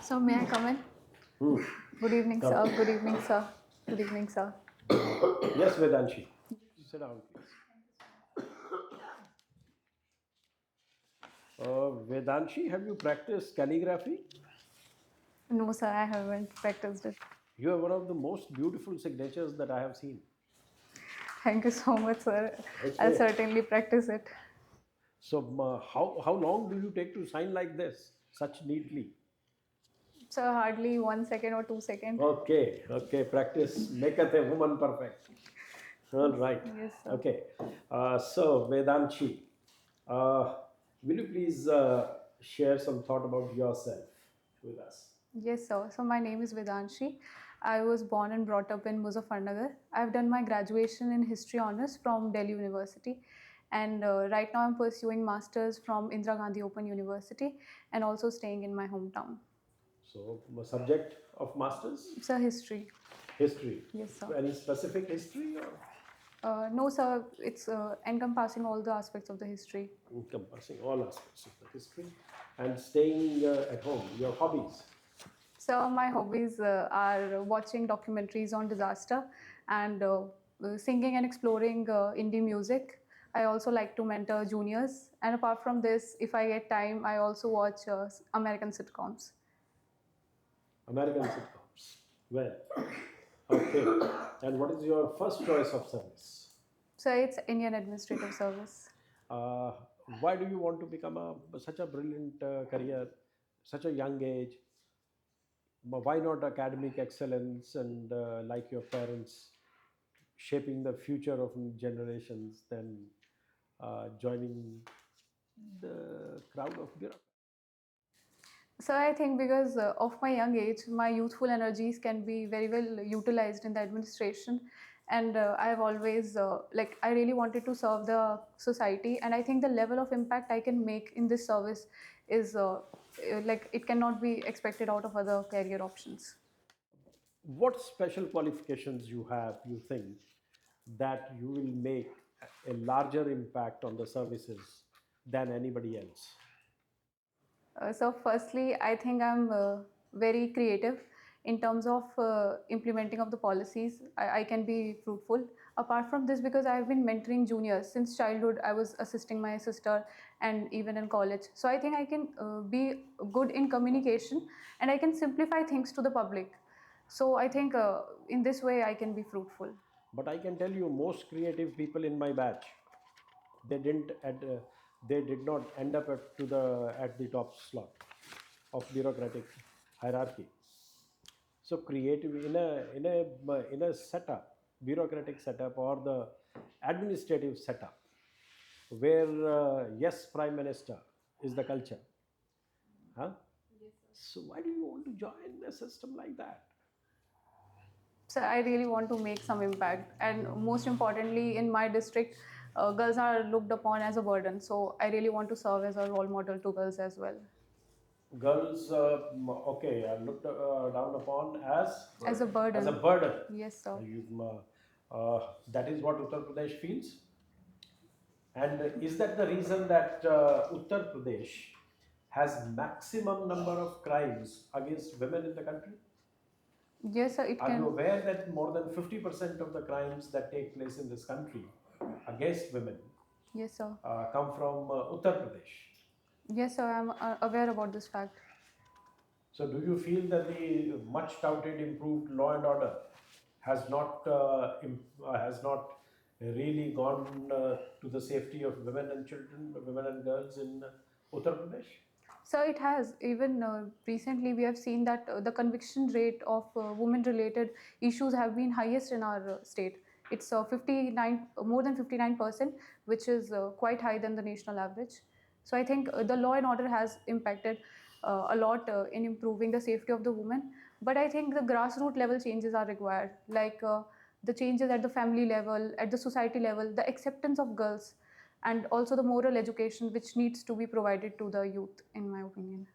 So may I come in? Hmm. Good evening, Come. sir. Good evening, sir. Good evening, sir. Yes, Vedanshi. Sit down, please. Vedanshi, have you practiced calligraphy? No, sir, I haven't practiced it. You have one of the most beautiful signatures that I have seen. Thank you so much, sir. I'll Okay. certainly practice it. So, how long do you take to sign like this, such neatly? So hardly 1 second or 2 seconds. Okay. Practice maketh a woman perfect. All right. Yes, sir. Okay. So, Vedanshi, uh, will you please share some thought about yourself with us? Yes, sir. So my name is Vedanshi. I was born and brought up in Muzaffarnagar. I've done my graduation in History Honours from Delhi University. And right now I'm pursuing Masters from Indira Gandhi Open University and also staying in my hometown. So, subject of masters? Sir, history. History. Yes, sir. Any specific history or No, sir, it's encompassing all the aspects of the history. encompassing all aspects of the history and staying at home? Your hobbies? So my hobbies are watching documentaries on disaster and singing and exploring indie music. I also like to mentor juniors. And apart from this, if I get time, I also watch American sitcoms. American sitcoms. Well, okay. And what is your first choice of service? So it's Indian Administrative Service. Uh, why do you want to become such a brilliant career, such a young age? Why not academic excellence and like your parents, shaping the future of generations, then joining the crowd of bureaucrats? So I think because of my young age, my youthful energies can be very well utilized in the administration, and I've always I really wanted to serve the society, and I think the level of impact I can make in this service is like it cannot be expected out of other career options. What special qualifications you have, you think, that you will make a larger impact on the services than anybody else? So firstly, I think I'm very creative in terms of implementing of the policies. I can be fruitful. Apart from this, because I've been mentoring juniors since childhood, I was assisting my sister and even in college. So I think I can be good in communication and I can simplify things to the public. So I think in this way I can be fruitful. But I can tell you, most creative people in my batch, they didn't they did not end up at the top slot of bureaucratic hierarchy. So creative in a setup, bureaucratic setup or the administrative setup, where yes, prime minister is the culture, huh? So why do you want to join a system like that? So I really want to make some impact, and most importantly, in my district, girls are looked upon as a burden. So I really want to serve as a role model to girls as well. Girls, okay, are looked down upon As a as a burden. burden. Yes, sir. That is what Uttar Pradesh feels. And is that the reason that Uttar Pradesh has maximum number of crimes against women in the country? Yes, sir. It Are you can. aware that more than 50% of the crimes that take place in this country against women Yes, sir. come from Uttar Pradesh? Yes, sir. I'm aware about this fact. So, do you feel that the much touted improved law and order has not really gone to the safety of women and children, women and girls in Uttar Pradesh? So it has. Even recently, we have seen that the conviction rate of women-related issues have been highest in our state. It's 59, more than 59%, which is quite high than the national average. So I think the law and order has impacted a lot in improving the safety of the women. But I think the grassroots level changes are required, like the changes at the family level, at the society level, the acceptance of girls and also the moral education which needs to be provided to the youth, in my opinion.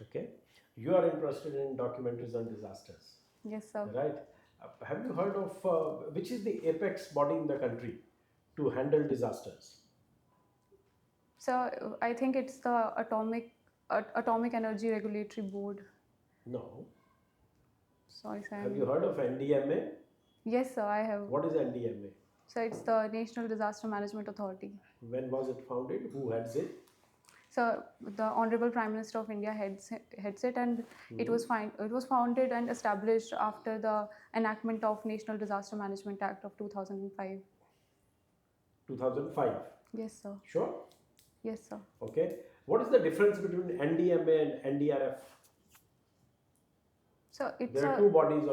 Okay. You are interested in documentaries on disasters, Yes, sir. right? Have you heard of which is the apex body in the country to handle disasters? So I think it's the Atomic Energy Regulatory Board. No. Sorry, sir. Have you heard of NDMA? Yes, sir, I have. What is NDMA? So it's the National Disaster Management Authority. When was it founded? Who heads it? So the Honorable Prime Minister of India heads it, and it was founded and established after the enactment of National Disaster Management Act of 2005. 2005. Yes, sir. Sure? Yes, sir. Okay. What is the difference between NDMA and NDRF? So it's There are two bodies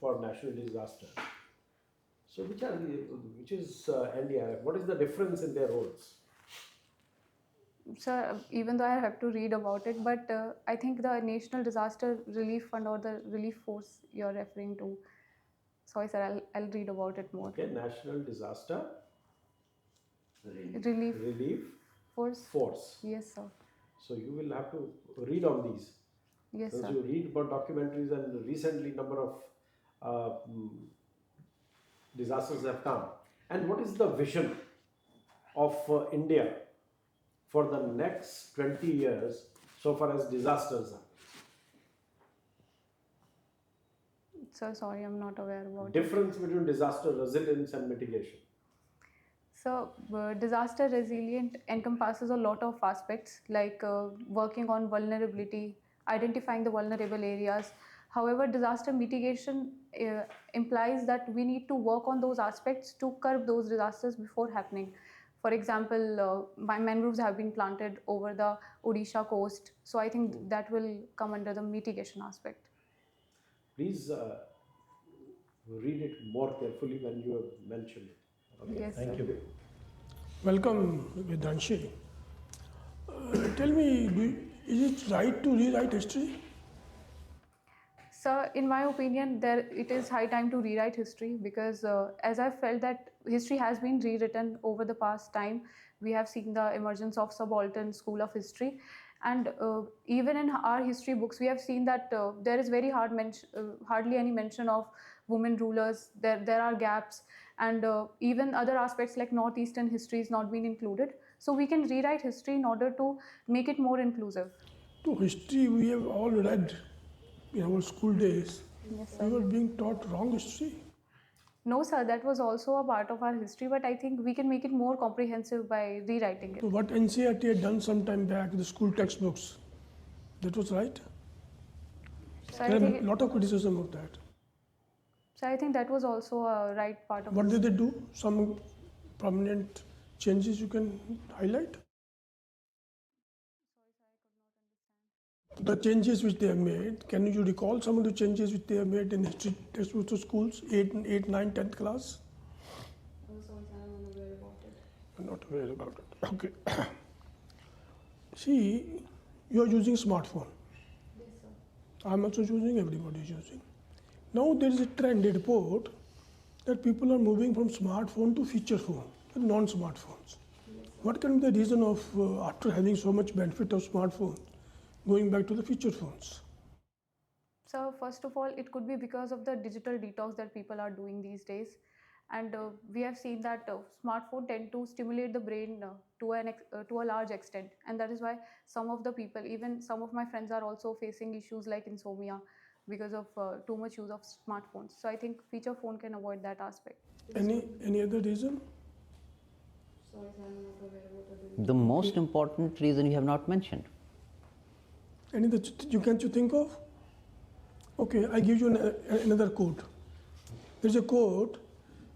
for national disaster. So which is NDRF? What is the difference in their roles? So even though I have to read about it, but I think the National Disaster Relief Fund or the relief force you're referring to. Sorry, sir, I'll read about it more. Okay, National Disaster Relief Force. Yes, sir. So you will have to read on these. Yes, Since sir. you read about documentaries and recently number of disasters have come. And what is the vision of India for the next 20 years so far as disasters are? So sorry, I'm not aware about it. Difference between disaster resilience and mitigation. So disaster resilient encompasses a lot of aspects like working on vulnerability, identifying the vulnerable areas. However, disaster mitigation implies that we need to work on those aspects to curb those disasters before happening. For example, mangroves have been planted over the Odisha coast. So I think that will come under the mitigation aspect. Please read it more carefully when you have mentioned it. Okay? Yes, Thank sir. you. Welcome, VEDANSHI. Tell me, is it right to rewrite history? So, in my opinion, it is high time to rewrite history because as I felt that history has been rewritten over the past time, we have seen the emergence of subaltern school of history, and even in our history books, we have seen that there is hardly any mention of women rulers. There are gaps, and even other aspects like northeastern history is not being included. So we can rewrite history in order to make it more inclusive. To history, we have all read in our school days. Yes, We sir. were being taught wrong history. No, sir, that was also a part of our history, but I think we can make it more comprehensive by rewriting So it. what NCERT had done some time back, the school textbooks, that was right. So I There are think, a lot of criticism of that. that was also a right part of What it. did they do? Some prominent changes you can highlight? The changes which they have made, can you recall some of the changes which they have made in history textbooks to schools, 8, 9, 10th class? I'm not aware about it. Okay. See, you are using smartphone. Yes, sir. I'm also using, everybody is using. Now there is a trend, a report, that people are moving from smartphone to feature phone, non-smartphones. What can be the reason of, after having so much benefit of smartphone, going back to the feature phones? So first of all, it could be because of the digital detox that people are doing these days, and we have seen that smartphone tend to stimulate the brain to a large extent, and that is why some of the people, even some of my friends, are also facing issues like insomnia because of too much use of smartphones. So I think feature phone can avoid that aspect. Any other reason? Sorry, sir, I'm not aware about other The most important reason you have not mentioned. Any that you think of? Okay, I give you another quote. There's a quote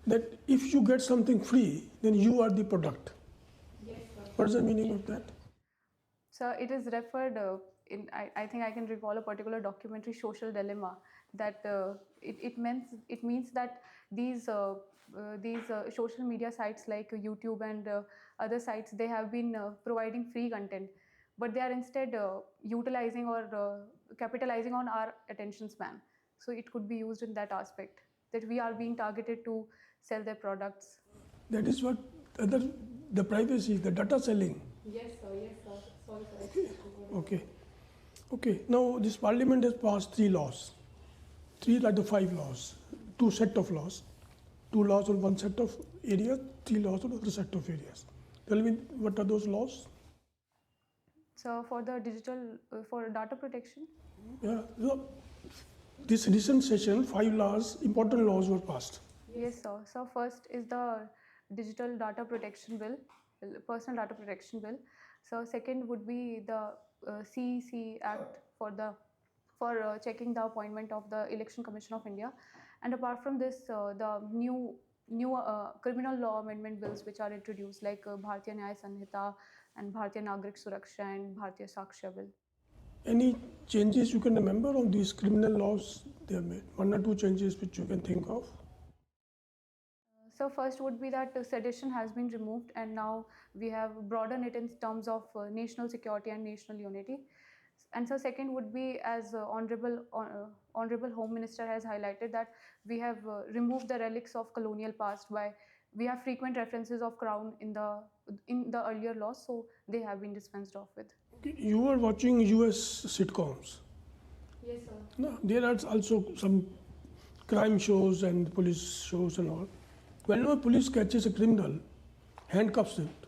that if you get something free, then you are the product. Yes, sir. What is the meaning of that? So it is referred I think I can recall a particular documentary, Social Dilemma, that it means that these social media sites like YouTube and other sites, they have been providing free content, but they are instead utilizing or capitalizing on our attention span. So it could be used in that aspect, that we are being targeted to sell their products. That is what the privacy, the data selling. Yes, sir. Yes, sir. Sorry, sir. Okay. Now this parliament has passed 3 laws. 3 like the 5 laws. 2 set of laws. 2 laws on one set of areas, 3 laws on other set of areas. Tell me, what are those laws? So for the digital, for data protection, Yeah. So this recent session, 5 important laws were passed. yes, sir. So first is the digital data protection bill, personal data protection bill. So second would be the CEC Act for checking the appointment of the Election Commission of India, and apart from this, the new criminal law amendment bills which are introduced, like Bharatiya Nyaya Sanhita and Bharatiya Nagrik Suraksha and Bharatiya Sakshya bill. Any changes you can remember on these criminal laws they have made? One or two changes which you can think of? So first would be that sedition has been removed, and now we have broadened it in terms of national security and national unity. And so second would be, as honorable Home Minister has highlighted, that we have removed the relics of colonial past by we have frequent references of crown in the earlier laws, so they have been dispensed off with. You were watching US sitcoms. Yes, sir. No, there are also some crime shows and police shows and all. Whenever police catches a criminal, handcuffs it,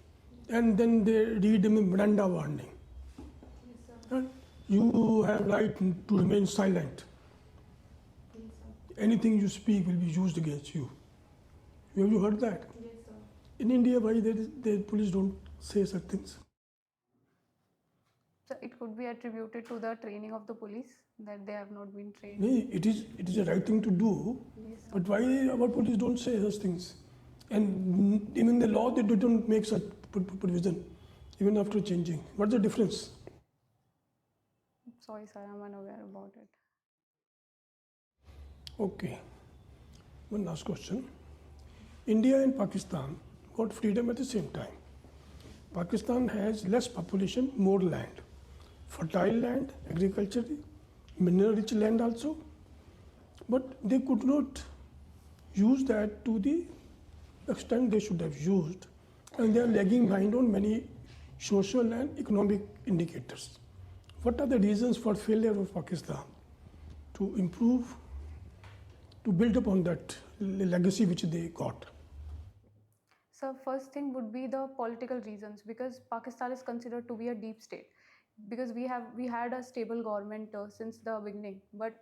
and then they read him a Miranda warning. Yes, sir. And you have right to remain silent. Yes, sir. Anything you speak will be used against you. Have you heard that? Yes, sir. In India, why the police don't say such things? So it could be attributed to the training of the police, that they have not been trained. No, it is a right thing to do, Yes, sir. but why our police don't say such things? And even the law, they don't make such provision, even after changing. What's the difference? Sorry, sir, I'm unaware about it. Okay. One last question. India and Pakistan got freedom at the same time. Pakistan has less population, more land. Fertile land, agriculture, mineral-rich land also. But they could not use that to the extent they should have used. And they are lagging behind on many social and economic indicators. What are the reasons for failure of Pakistan to improve, to build upon that legacy which they got? So first thing would be the political reasons, because Pakistan is considered to be a deep state, because we had a stable government since the beginning, but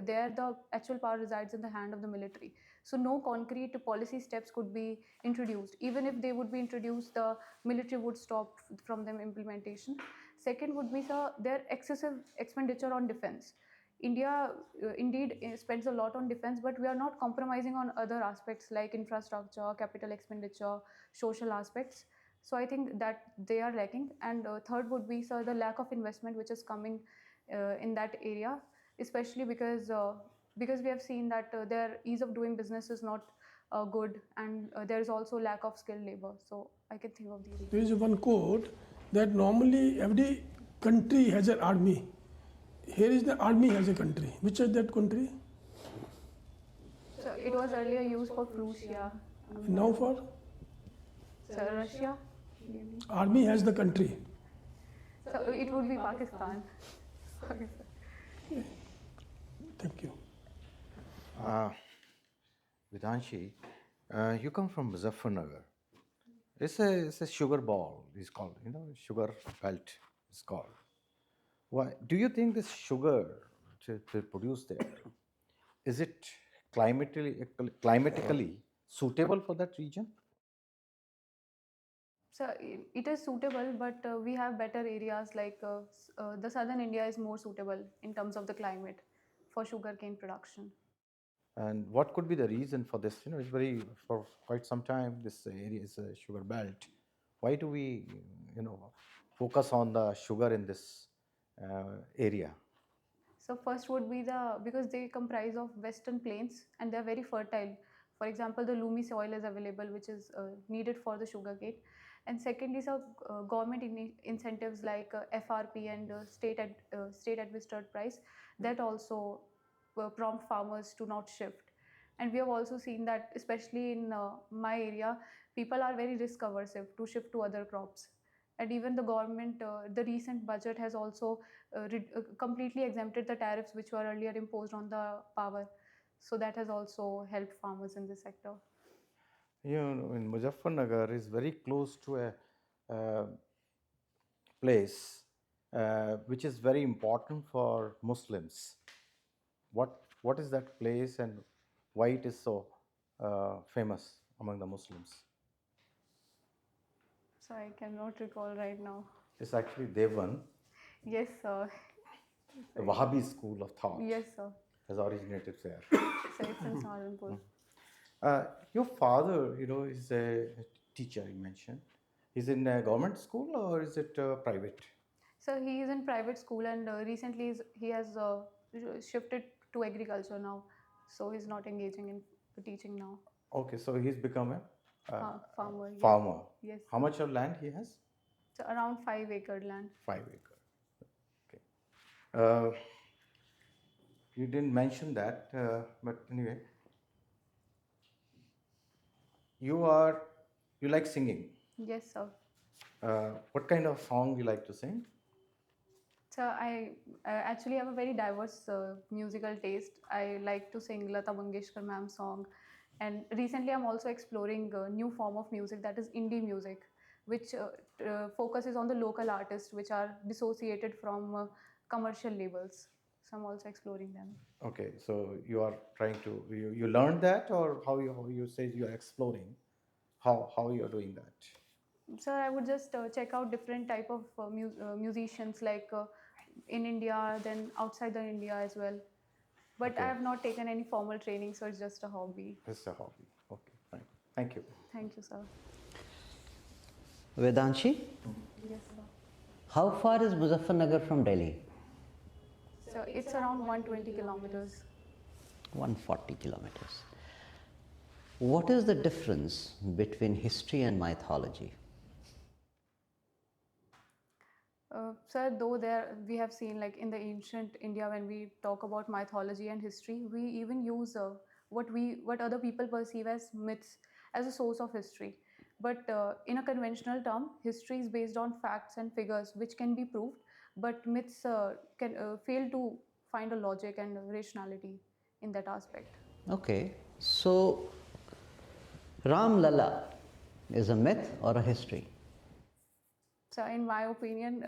there the actual power resides in the hand of the military. So no concrete policy steps could be introduced. Even if they would be introduced, the military would stop from them implementation. Second would be, sir, their excessive expenditure on defense. India indeed spends a lot on defense, but we are not compromising on other aspects like infrastructure, capital expenditure, social aspects. So I think that they are lacking. And third would be, sir, the lack of investment which is coming in that area, especially because we have seen that their ease of doing business is not good, and there is also lack of skilled labor. So I can think of these. There is one quote that normally every country has an army. Here is the army has a country. Which is that country? So it was earlier used for Prussia. Now for So Russia. army has the country. So it would be Pakistan. Sorry, sir. Thank you. Vedanshi, you come from Muzaffarnagar. It's a sugar ball, it's called, sugar belt is called. Why do you think this sugar to produce there, is it climatically suitable for that region? So it is suitable, but we have better areas like the southern India is more suitable in terms of the climate for sugarcane production. And what could be the reason for this? It's for quite some time, this area is a sugar belt. Why do we, focus on the sugar in this area? So first would be because they comprise of western plains and they are very fertile. For example, the loomy soil is available, which is needed for the sugarcane. And second is government incentives like FRP and state administered price that also prompt farmers to not shift. And we have also seen that, especially in my area, people are very risk aversive to shift to other crops. And even the government, the recent budget has also completely exempted the tariffs which were earlier imposed on the power. So that has also helped farmers in this sector. In Muzaffarnagar is very close to a place which is very important for Muslims. What is that place and why it is so famous among the Muslims? So I cannot recall right now. It's actually Devan, Yes, sir. the Wahhabi school of thought, Yes, sir. has originated there. So it's in Saharanpur. Your father, is a teacher. You mentioned. He's in a government school or is it private? So he is in private school, and recently he has shifted to agriculture now. So he's not engaging in teaching now. Okay, so he's become a Farmer. Yes. farmer. Yes. How much of land he has? So around 5-acre land. 5 acre. Okay. You didn't mention that, but anyway, you like singing. Yes, sir. What kind of song you like to sing? So I actually have a very diverse musical taste. I like to sing Lata Mangeshkar ma'am's song, and recently I'm also exploring a new form of music, that is indie music, which focuses on the local artists, which are dissociated from commercial labels. So I'm also exploring them. Okay, so you are trying to you learned that, or how you say you are exploring? How you are doing that? So I would just check out different type of musicians, like in India, then outside the India as well. But Okay. I have not taken any formal training, so it's just a hobby. It's a hobby. Okay, fine. Thank you. Thank you, sir. Vedanshi, Yes, sir. how far is Muzaffarnagar from Delhi? So it's around 120 kilometers. 140 kilometers. What is the difference between history and mythology? Sir, though we have seen, like in the ancient India, when we talk about mythology and history, we even use what other people perceive as myths as a source of history. But in a conventional term, history is based on facts and figures which can be proved, but myths can fail to find a logic and rationality in that aspect. Okay, so Ram Lala is a myth or a history? So in my opinion,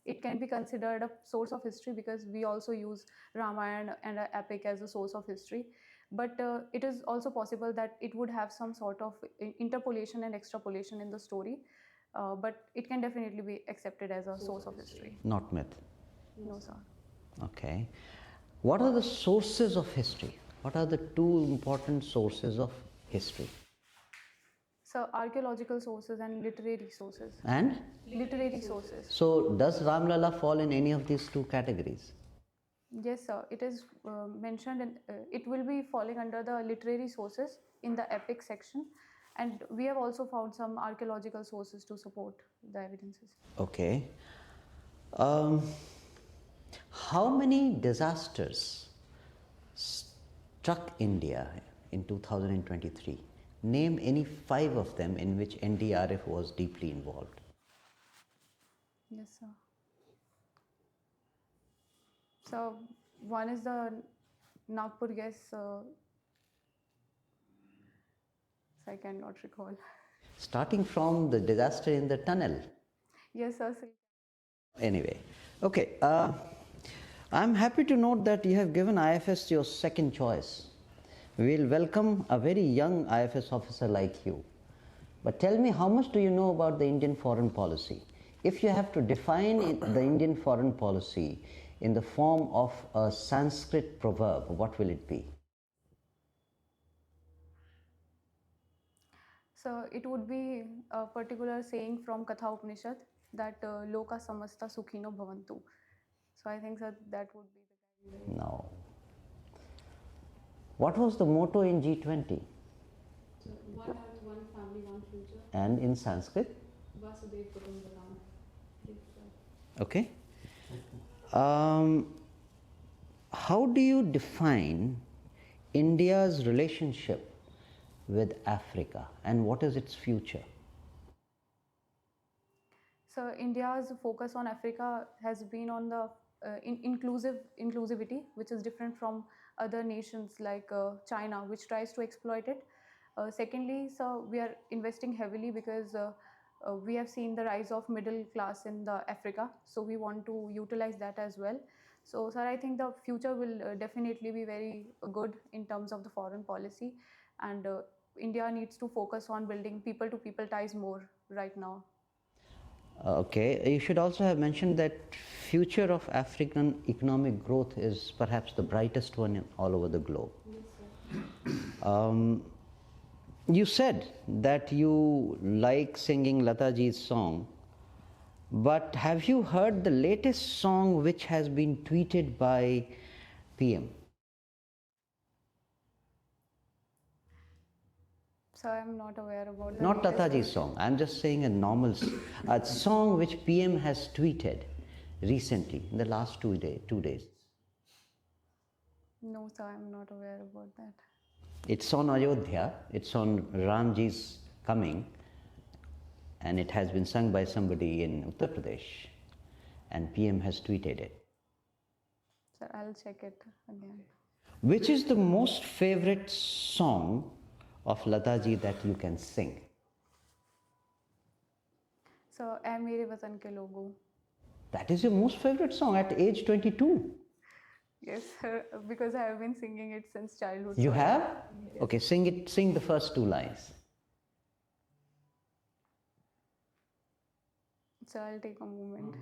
it can be considered a source of history, because we also use Ramayana and an epic as a source of history. But it is also possible that it would have some sort of interpolation and extrapolation in the story. But it can definitely be accepted as a source of history. Not myth. No, sir. Okay. What are the sources of history? What are the two important sources of history? So archaeological sources and literary sources. And Literary sources. so does Ram Lala fall in any of these two categories? Yes, sir. It is mentioned, and it will be falling under the literary sources in the epic section. And we have also found some archaeological sources to support the evidences. Okay. How many disasters struck India in 2023? Name any 5 of them in which NDRF was deeply involved. Yes, sir. So one is the Nagpur gas. So I cannot recall. Starting from the disaster in the tunnel. Yes, sir. Anyway, okay. I'm happy to note that you have given IFS your second choice. We'll welcome a very young IFS officer like you. But tell me, how much do you know about the Indian foreign policy? If you have to define the Indian foreign policy in the form of a Sanskrit proverb, what will it be? So it would be a particular saying from Katha Upanishad that Loka Samasta Sukhino Bhavantu. So I think that would be the guiding. No. What was the motto in G20? So one earth, one family, one future. And in Sanskrit? Vasudev Kutumbakam. Okay. How do you define India's relationship with Africa and what is its future? So India's focus on Africa has been on the inclusivity, which is different from other nations like China, which tries to exploit it. Secondly, so we are investing heavily because we have seen the rise of middle class in the Africa, so we want to utilize that as well. So, sir, I think the future will definitely be very good in terms of the foreign policy, and India needs to focus on building people-to-people ties more right now. Okay, you should also have mentioned that future of African economic growth is perhaps the brightest one all over the globe. You said that you like singing Lataji's song, but have you heard the latest song which has been tweeted by PM? So I'm not aware about the Not latest Lataji's song, I'm just saying a song which PM has tweeted recently in the last 2 days. No, sir, I'm not aware about that. It's on Ayodhya, it's on Ramji's coming, and it has been sung by somebody in Uttar Pradesh, and PM has tweeted it. Sir, I'll check it again. Which is the most favorite song of Lataji that you can sing? So, "Ae Mere Watan Ke Logo." That is your most favorite song at age 22. Yes, sir, because I have been singing it since childhood. You so- have? Okay, sing the first 2 lines. So I'll take a moment.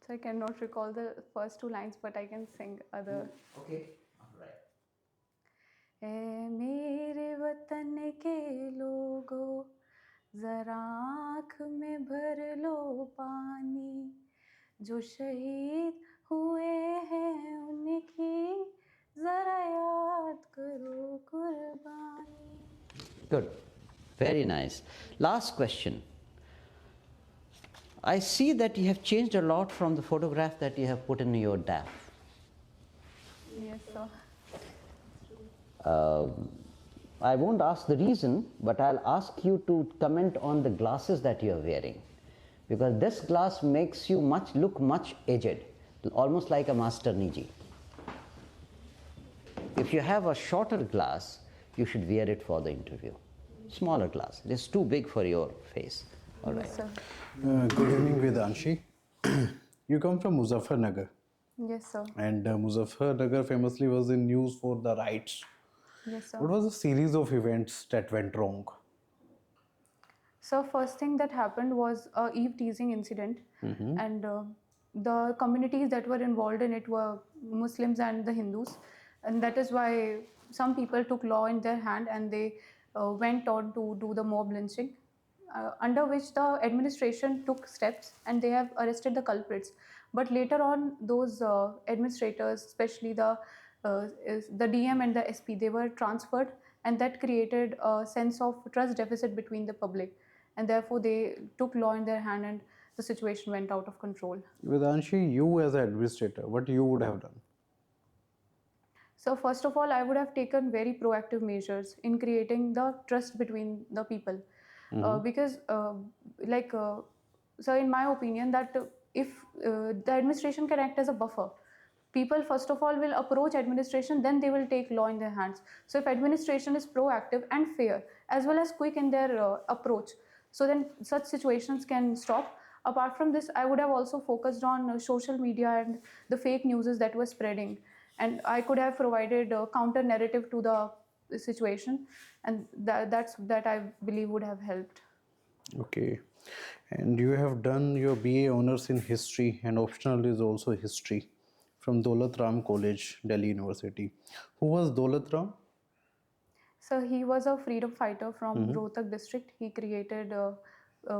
So I cannot recall the first 2 lines, but I can sing other. Okay, all right. ऐ मेरे वतन के लोगों, जरा आँख में भर लो पानी, जो शहीद हुए हैं उनकी जरा याद करो कुर्बानी. Good, very nice. Last question. I see that you have changed a lot from the photograph that you have put in your DAF. Yes, sir. I won't ask the reason, but I'll ask you to comment on the glasses that you are wearing, because this glass makes you look much aged, almost like a Master Niji. If you have a shorter glass, you should wear it for the interview. Smaller glass. It is too big for your face. All right. Yes, sir. Good evening, Vedanshi. You come from Muzaffarnagar, Yes, sir. and Muzaffarnagar famously was in news for the riots. Yes, sir. What was a series of events that went wrong? So first thing that happened was a eve teasing incident, and the communities that were involved in it were Muslims and the Hindus, and that is why some people took law in their hand and they went on to do the mob lynching, under which the administration took steps and they have arrested the culprits. But later on, those administrators, especially the DM and the SP, they were transferred, and that created a sense of trust deficit between the public, and therefore they took law in their hand and the situation went out of control. Vedanshi, you as an administrator, what you would have done? So first of all, I would have taken very proactive measures in creating the trust between the people, because so in my opinion, that if the administration can act as a buffer, people first of all will approach administration, then they will take law in their hands. So if administration is proactive and fair as well as quick in their approach, so then such situations can stop. Apart from this, I would have also focused on social media and the fake news that were spreading, and I could have provided a counter narrative to the situation, and that I believe would have helped. Okay. And you have done your BA honors in history, and optional is also history from Daulat Ram College, Delhi University. Who was Daulat Ram? So he was a freedom fighter from Rohtak district. He created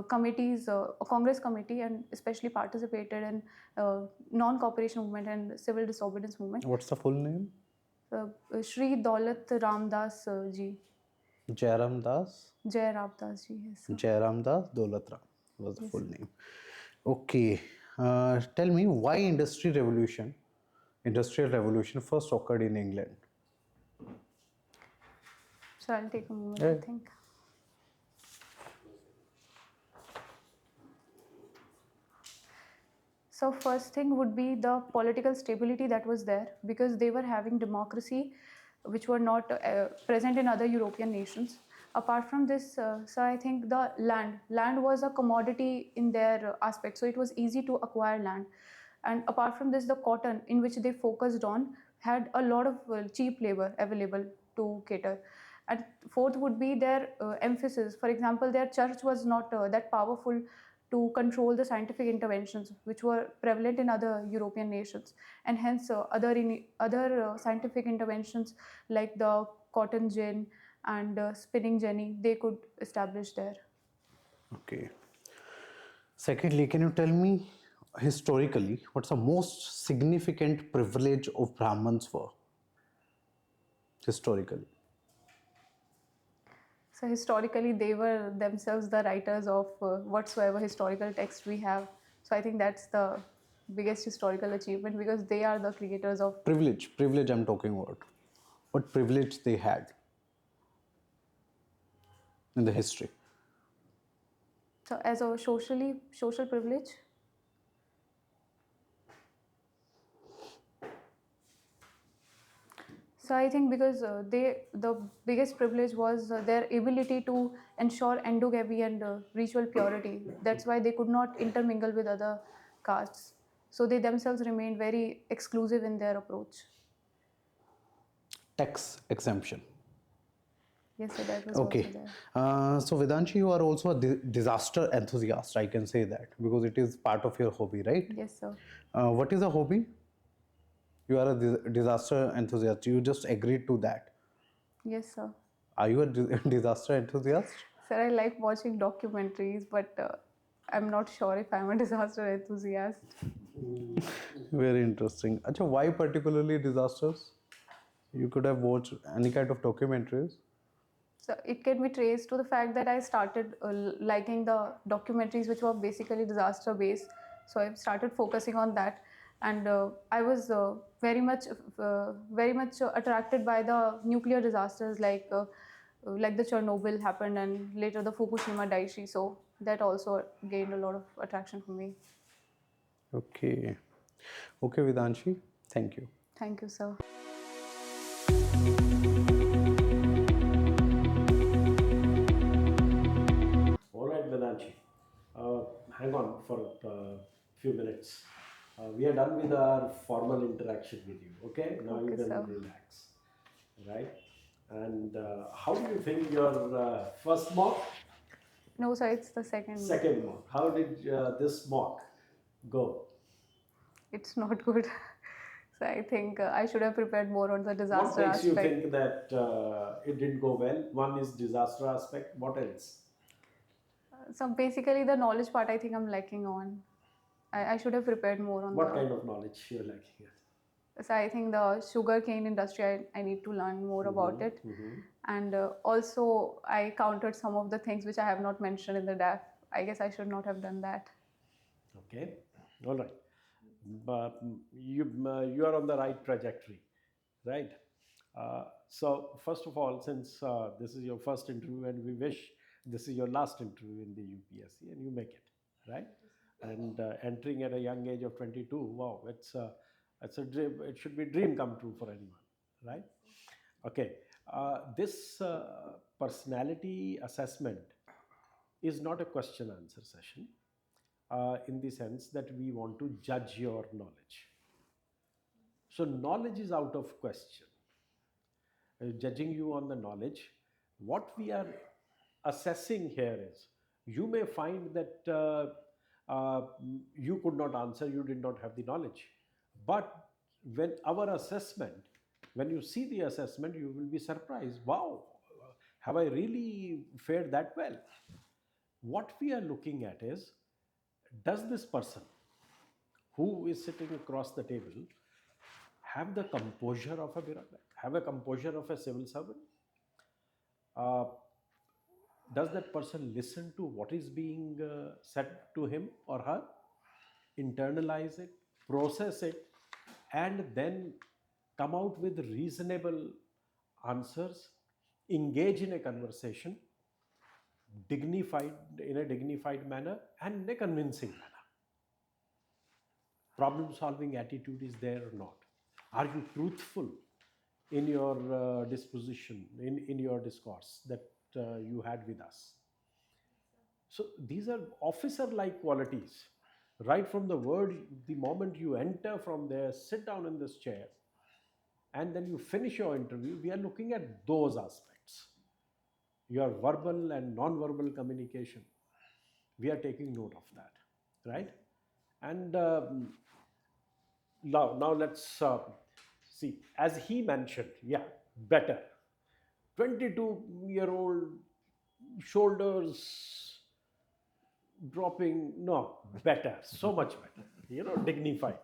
committees, a Congress committee, and especially participated in non-cooperation movement and civil disobedience movement. What's the full name? Shri Daulat Ramdas ji. Jairam Das? Jai Ramdas ji. Yes, sir. Jairam Das Daulat Ram was the full name. Okay. Tell me, why industrial revolution first occurred in England? So I'll take a moment, Yeah. I think. So first thing would be the political stability that was there, because they were having democracy which were not present in other European nations. Apart from this, so I think the land was a commodity in their aspect, so it was easy to acquire land. And apart from this, the cotton in which they focused on had a lot of cheap labor available to cater. And fourth would be their emphasis. For example, their church was not that powerful to control the scientific interventions which were prevalent in other European nations, and hence other scientific interventions like the cotton gin and spinning jenny they could establish there. Okay. Secondly, can you tell me historically what's the most significant privilege of Brahmins were? Historically. So historically, they were themselves the writers of whatsoever historical text we have. So I think that's the biggest historical achievement, because they are the creators of. Privilege I'm talking about. What privilege they had in the history. So as a social privilege. So I think because the biggest privilege was their ability to ensure endogamy and ritual purity. That's why they could not intermingle with other castes. So they themselves remained very exclusive in their approach. Tax exemption. Yes, so that was Okay. also there. So Vedanshi, you are also a disaster enthusiast. I can say that because it is part of your hobby, right? Yes, sir. What is a hobby? You are a disaster enthusiast. You just agreed to that. Yes, sir. Are you a disaster enthusiast? Sir, I like watching documentaries, but I'm not sure if I'm a disaster enthusiast. Very interesting. Achha, why particularly disasters? You could have watched any kind of documentaries. So it can be traced to the fact that I started liking the documentaries which were basically disaster based. So I started focusing on that, and I was very much attracted by the nuclear disasters like the Chernobyl happened and later the Fukushima Daiichi. So that also gained a lot of attraction for me. Okay. Okay, Vedanshi. Thank you. Thank you, sir. All right, Vedanshi. Hang on for a few minutes. We are done with our formal interaction with you. Okay, now you Okay, can sir. relax. Right? And how do you think your first mock? No, sir, it's the second. Second mock. How did this mock go? It's not good. So I think I should have prepared more on the What disaster makes you aspect. think that it didn't go well? One is disaster aspect. What else? So basically, the knowledge part I think I'm lacking on. I should have prepared more on What kind of knowledge you're lacking at? So I think the sugarcane industry, I need to learn more about it. And also, I counted some of the things which I have not mentioned in the DAF. I guess I should not have done that. Okay, all right. But you are on the right trajectory, right? So first of all, since this is your first interview and we wish this is your last interview in the UPSC and you make it, right? And entering at a young age of 22, wow, it's a dream. It should be a dream come true for anyone, right? Okay, this personality assessment is not a question answer session in the sense that we want to judge your knowledge. So knowledge is out of question. Judging you on the knowledge, what we are assessing here is you may find that you could not answer, you did not have the knowledge. But when our assessment, when you see the assessment, you will be surprised. Wow, have I really fared that well? What we are looking at is, does this person who is sitting across the table have the composure of a bureaucrat, have a composure of a civil servant? Does that person listen to what is being said to him or her, internalize it, process it, and then come out with reasonable answers, engage in a conversation, in a dignified manner and in a convincing manner? problem solving attitude is there or not? Are you truthful in your disposition, in your discourse that you had with us? So these are officer like qualities. Right from the word, the moment you enter from there, sit down in this chair, and then you finish your interview, we are looking at those aspects. Your verbal and non-verbal communication, we are taking note of that, right? And now let's see, as he mentioned, yeah, better. 22-year-old, shoulders dropping, no, better, so much better, dignified.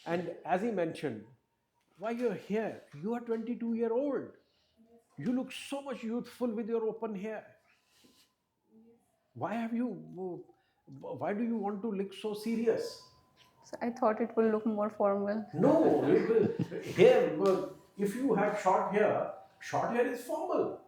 And as he mentioned, why you're here? You are 22-year-old. You look so much youthful with your open hair. Why do you want to look so serious? So I thought it will look more formal. No, hair, if you have short hair is formal.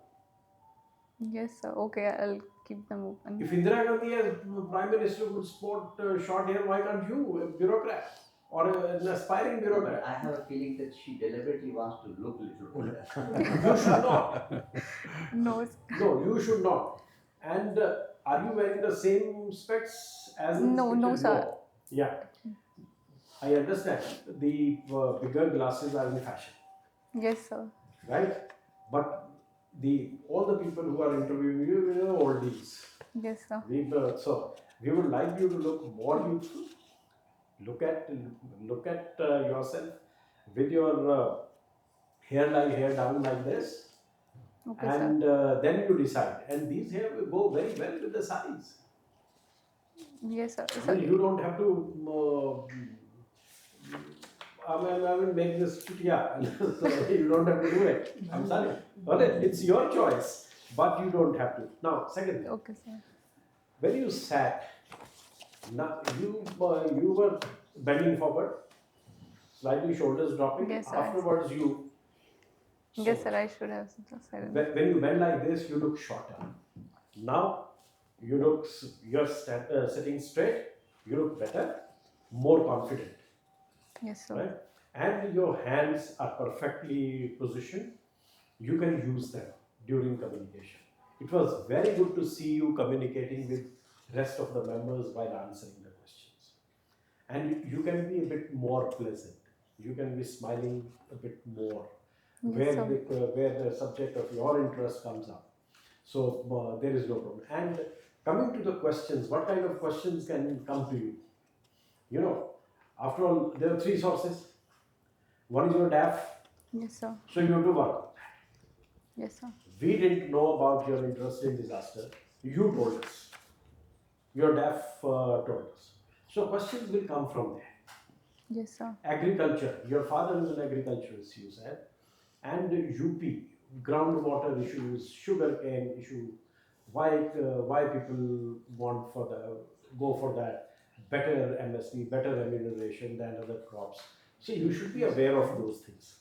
Yes, sir. Okay, I'll keep them open. If Indira Gandhi as Prime Minister would sport short hair, why can't you, a bureaucrat or an aspiring bureaucrat? I have a feeling that she deliberately wants to look a little older. You should not. No, sir. No, you should not. And are you wearing the same specs as in No, this no, picture? sir. Yeah. I understand. The bigger glasses are in fashion, Yes, sir. right? But all the people who are interviewing you are oldies. Yes, sir. So we would like you to look more youthful. Look at yourself with your hair down like this, Okay, and sir. then you decide. And these hair will go very well with the sarees. Yes, sir. I mean, you don't have to. I will make this. Yeah, so you don't have to do it. I'm sorry. Well, it's your choice, but you don't have to. Now, second thing. Okay, sir. When you sat, now you were bending forward, slightly shoulders dropping. Yes, sir. Afterwards, you. Yes, sir. I should have said. When you bend like this, you look shorter. Now, you're sitting straight. You look better, more confident, Yes, sir. right? And your hands are perfectly positioned. You can use them during communication. It was very good to see you communicating with rest of the members while answering the questions. And you can be a bit more pleasant. You can be smiling a bit more Yes, sir. where the subject of your interest comes up. So there is no problem. And coming to the questions, what kind of questions can come to you? After all, there are three sources. One is your DAF, Yes, sir. so you have to work on that. Yes, sir. We didn't know about your interest in disaster. You told us. Your DAF told us. So questions will come from there. Yes, sir. Agriculture. Your father is an agriculturist, you said. And UP, groundwater issues, sugarcane issue. Why people go for that better MSP, better remuneration than other crops. So you should be aware of those things,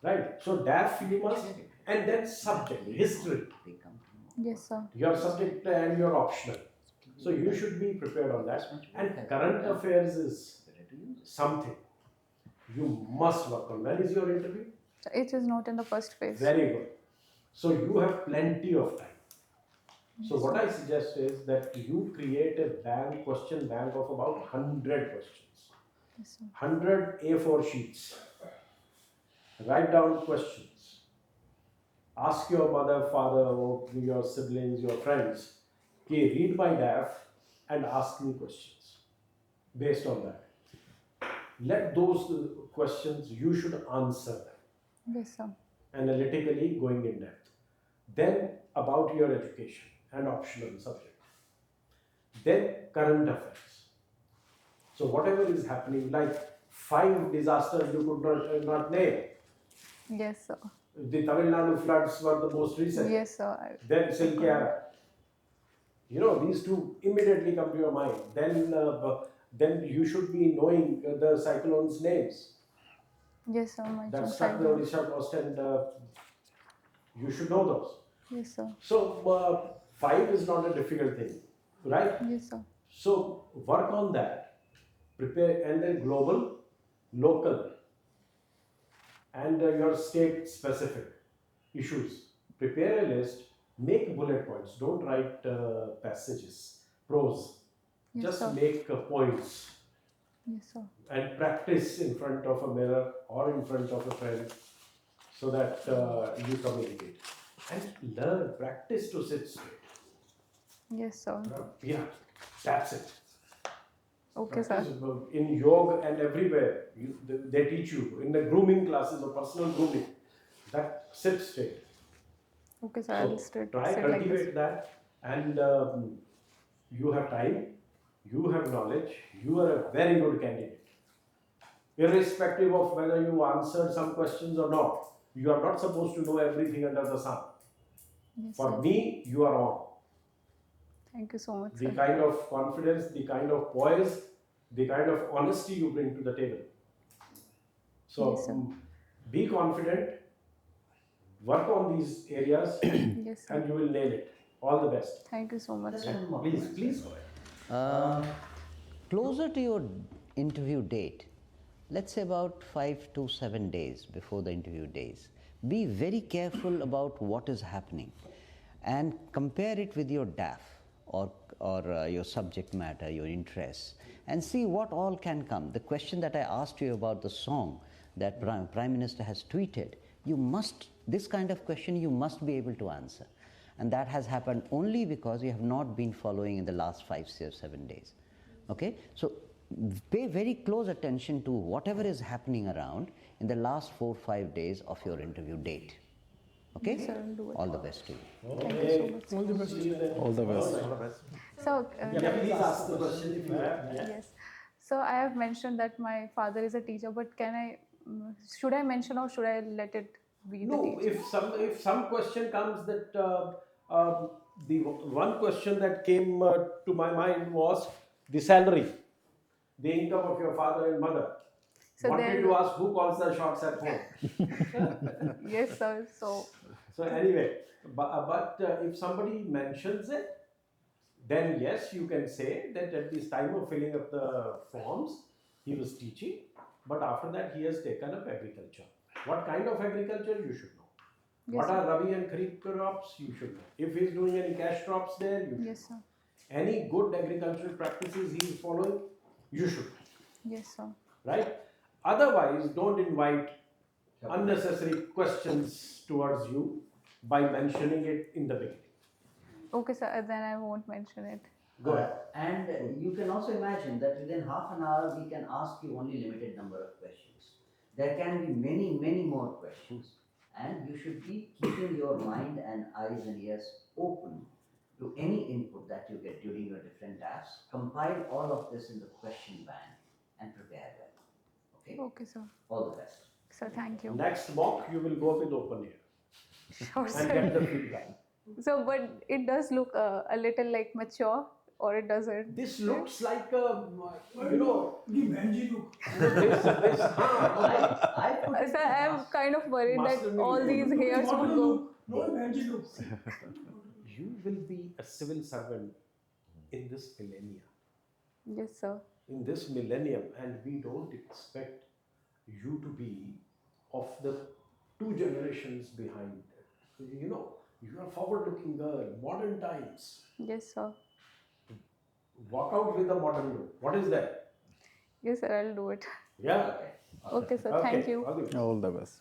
right? So DAF you must, and then subject, history. Yes, sir. Your subject and your optional. So you should be prepared on that. And current affairs is something you must work on. When is your interview? So it is not in the first phase. Very good. So you have plenty of time. So what I suggest is that you create a question bank of about 100 questions. Yes, sir. 100 A4 sheets. Write down questions. Ask your mother, father, or your siblings, your friends, okay, read my DAF and ask me questions based on that. Let those questions, you should answer them Yes, sir. analytically, going in depth. Then about your education and optional subject. Then current affairs. So whatever is happening, like 5 disasters you could not name. Yes, sir. The Tamil Nadu floods were the most recent. Yes, sir. Then Silkyara. These two immediately come to your mind. Then you should be knowing the cyclones' names. Yes, sir. My That child. struck the Odisha coast, and you should know those. Yes, sir. So 5 is not a difficult thing, right? Yes, sir. So work on that. prepare, and then global, local, and your state specific issues. Prepare a list, make bullet points, don't write passages, prose. Yes, Just sir. make points Yes, sir. and practice in front of a mirror or in front of a friend so that you communicate. And learn, practice to sit straight. Yes, sir. Yeah, that's it. Okay, Practice sir. in yoga and everywhere, they teach you in the grooming classes or personal grooming that sit straight. Okay, sir. I'll So sit try like this. cultivate that, and you have time, you have knowledge, you are a very good candidate. Irrespective of whether you answered some questions or not, you are not supposed to know everything under the sun. Yes, For sir. me, you are on. Thank you so much, The sir. kind of confidence, the kind of poise, the kind of honesty you bring to the table. So Yes, sir. be confident, work on these areas, Yes, sir. and you will nail it. All the best. Thank you so much, Just sir. one more Please, point, please sir. go ahead. Closer to your interview date, let's say about 5 to 7 days before the interview days, be very careful about what is happening and compare it with your DAF or your subject matter, your interests, and see what all can come. The question that I asked you about the song that Prime Minister has tweeted, this kind of question you must be able to answer. And that has happened only because you have not been following in the last 5 or 7 days. Okay, so pay very close attention to whatever is happening around in the last 4 or 5 days of your interview date. Okay, Yes, sir, I'll do it. all the best to you. Thank you so much. All the best. All the best. So, Yeah, please ask the question if you have. Yeah. yes. So I have mentioned that my father is a teacher, but should I mention or should I let it be the No, teacher? if some question comes that the one question that came to my mind was the salary, the income of your father and mother. So Wanted then- to ask who calls the shots at home. Yes, sir. So, So anyway, but if somebody mentions it, then yes, you can say that at this time of filling up the forms, he was teaching, but after that he has taken up agriculture. What kind of agriculture you should know. Yes, What sir. are Rabi and Kharif crops you should know. If he is doing any cash crops there, you should. yes, sir. Any good agricultural practices he is following, you should. Yes, sir. Right? Otherwise, don't invite unnecessary questions towards you by mentioning it in the beginning. Okay, sir. Then I won't mention it. Go ahead. And you can also imagine that within half an hour we can ask you only limited number of questions. There can be many, many more questions, and you should be keeping your mind and eyes and ears open to any input that you get during your different tasks. Compile all of this in the question bank and prepare well. Okay? Okay, sir. All the best. Sir, thank you. Next mock, you will go with open ear Sure, and sir. get the feedback. So, but it does look a little like mature, or it doesn't. This looks like a, you know, Give Benji look. I put Sir, I am kind of worried Master that all these hairs Not would a go. look. Not Benji look. you will be a civil servant in this millennium. Yes, sir. In this millennium, and we don't expect you to be of the 2 generations behind. You know, you are forward-looking girl, modern times. Yes, sir. Walk out with a modern look. What is that? Yes, sir. I'll do it. Yeah. Okay, sir. Okay. Thank you. All the best. All the best.